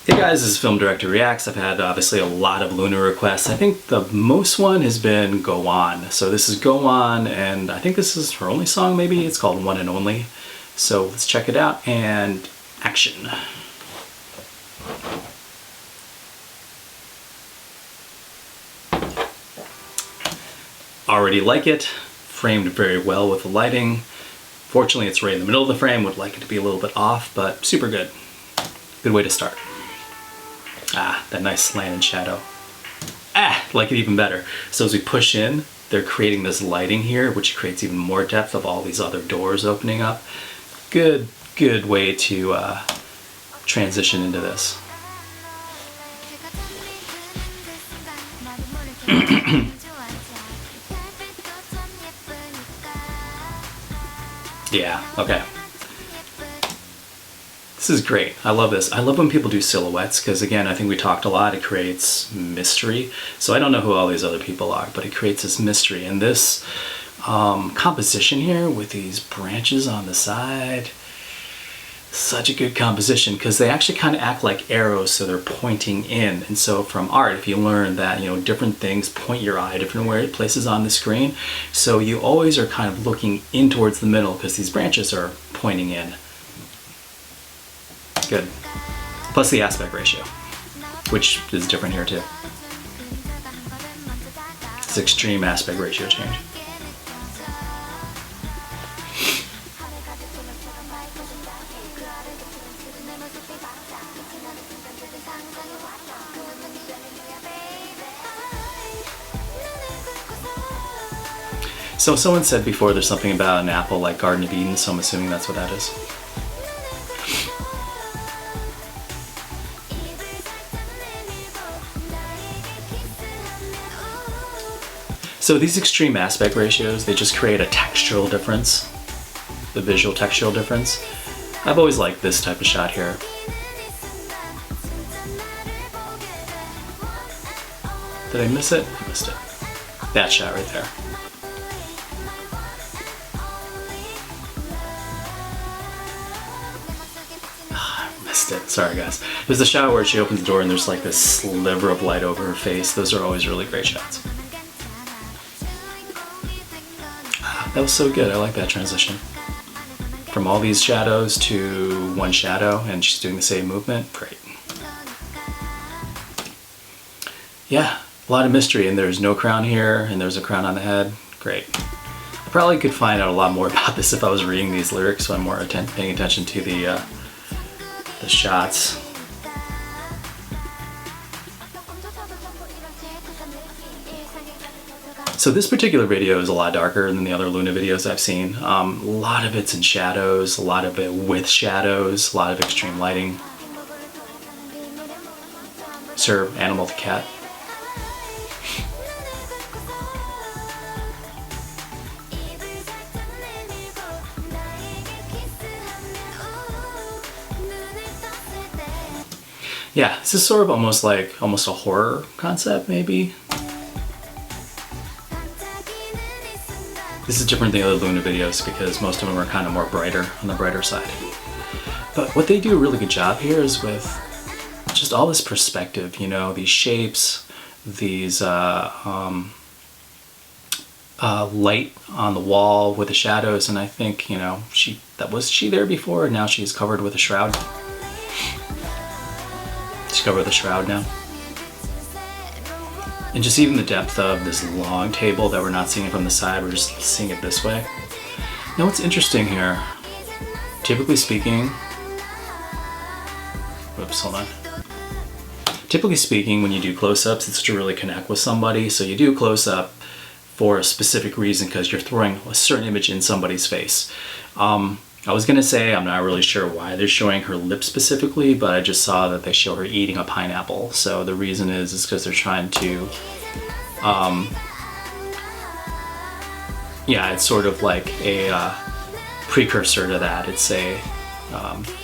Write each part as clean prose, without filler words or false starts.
Hey guys, this is Film Director Reacts. I've had obviously a lot of Loona requests. I think the most one has been Gowon. So this is Gowon, and I think this is her only song maybe. It's called One and Only. So let's check it out and action. Already like it. Framed very well with the lighting. Fortunately it's right in the middle of the frame. Would like it to be a little bit off, but super good. Good way to start. Ah, that nice slant and shadow. Ah, like it even better. So as we push in, they're creating this lighting here, which creates even more depth of all these other doors opening up. Good way to transition into this. Yeah, okay. This is great. I love this. I love when people do silhouettes because, again, I think we talked a lot. It creates mystery. So I don't know who all these other people are, but it creates this mystery. And this composition here with these branches on the side, such a good composition because they actually kind of act like arrows, so they're pointing in. And so from art, if you learn that, you know, different things point your eye different places on the screen, so you always are kind of looking in towards the middle because these branches are pointing in. Good. Plus the aspect ratio, which is different here too. It's extreme aspect ratio change. So someone said before there's something about an apple like Garden of Eden, so I'm assuming that's what that is. So these extreme aspect ratios, they just create a textural difference, the visual textural difference. I've always liked this type of shot here. Did I miss it? I missed it. That shot right there. I missed it. Sorry guys. There's a shot where she opens the door and there's like this sliver of light over her face. Those are always really great shots. That was so good. I like that transition. From all these shadows to one shadow, and she's doing the same movement. Great. Yeah, a lot of mystery, and there's no crown here, and there's a crown on the head. Great. I probably could find out a lot more about this if I was reading these lyrics, so I'm more paying attention to the shots. So this particular video is a lot darker than the other Loona videos I've seen. A lot of it's in shadows, a lot of it with shadows, a lot of extreme lighting. Sir, animal to cat. Yeah, this is sort of almost a horror concept, maybe. This is different than the other Loona videos because most of them are kind of more brighter, on the brighter side. But what they do a really good job here is with just all this perspective, you know, these shapes, these light on the wall with the shadows, and I think, you know, was she there before, and now she's covered with a shroud. She's covered with a shroud now. And just even the depth of this long table that we're not seeing it from the side, we're just seeing it this way. Now what's interesting here, typically speaking, whoops, hold on. Typically speaking, when you do close-ups, it's to really connect with somebody. So you do a close-up for a specific reason because you're throwing a certain image in somebody's face. I was gonna say I'm not really sure why they're showing her lips specifically, but I just saw that they show her eating a pineapple. So the reason is because they're trying to, yeah, it's sort of like a precursor to that. It's the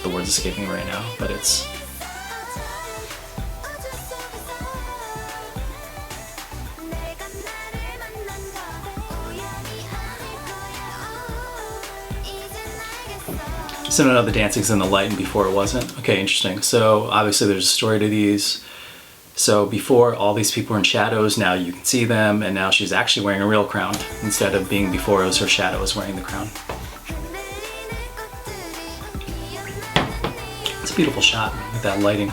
word's escaping right now, but it's, So now the dancing's in the light and before it wasn't. Okay, interesting. So obviously there's a story to these. So before, all these people were in shadows, now you can see them, and now she's actually wearing a real crown instead of being before it was her shadow was wearing the crown. It's a beautiful shot with that lighting.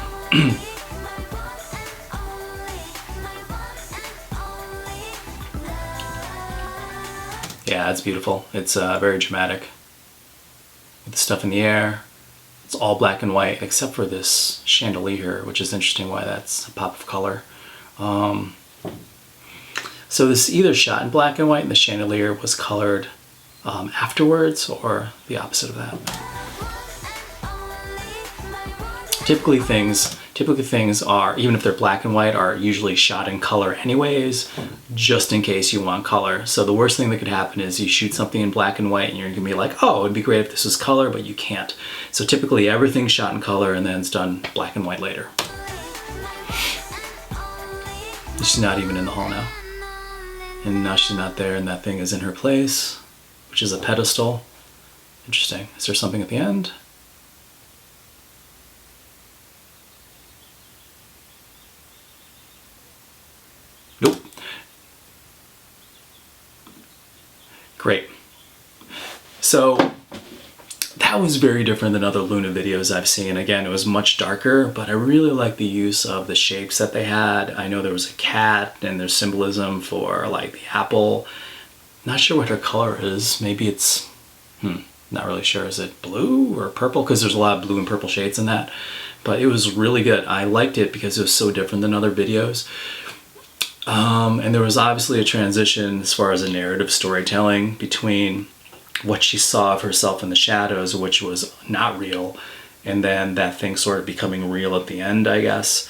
Yeah, it's beautiful. It's very dramatic. With the stuff in the air. It's all black and white except for this chandelier, which is interesting why that's a pop of color. So this is either shot in black and white and the chandelier was colored afterwards, or the opposite of that. Typically things are, even if they're black and white, are usually shot in color anyways, just in case you want color. So the worst thing that could happen is you shoot something in black and white and you're gonna be like, oh, it'd be great if this was color, but you can't. So typically everything's shot in color and then it's done black and white later. She's not even in the hall now. And now she's not there and that thing is in her place, which is a pedestal. Interesting. Is there something at the end? Nope. Great. So that was very different than other Loona videos I've seen. Again, it was much darker, but I really like the use of the shapes that they had. I know there was a cat and there's symbolism for like the apple. Not sure what her color is. Maybe it's, not really sure. Is it blue or purple? Because there's a lot of blue and purple shades in that. But it was really good. I liked it because it was so different than other videos. And there was obviously a transition as far as a narrative storytelling between what she saw of herself in the shadows, which was not real, and then that thing sort of becoming real at the end, I guess.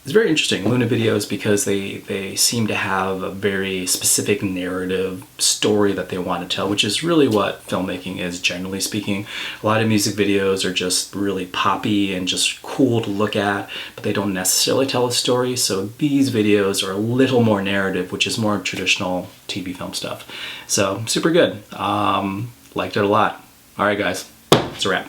It's very interesting, Loona videos, because they seem to have a very specific narrative story that they want to tell, which is really what filmmaking is, generally speaking. A lot of music videos are just really poppy and just cool to look at, but they don't necessarily tell a story. So these videos are a little more narrative, which is more traditional TV film stuff. So super good. Liked it a lot. All right, guys, it's a wrap.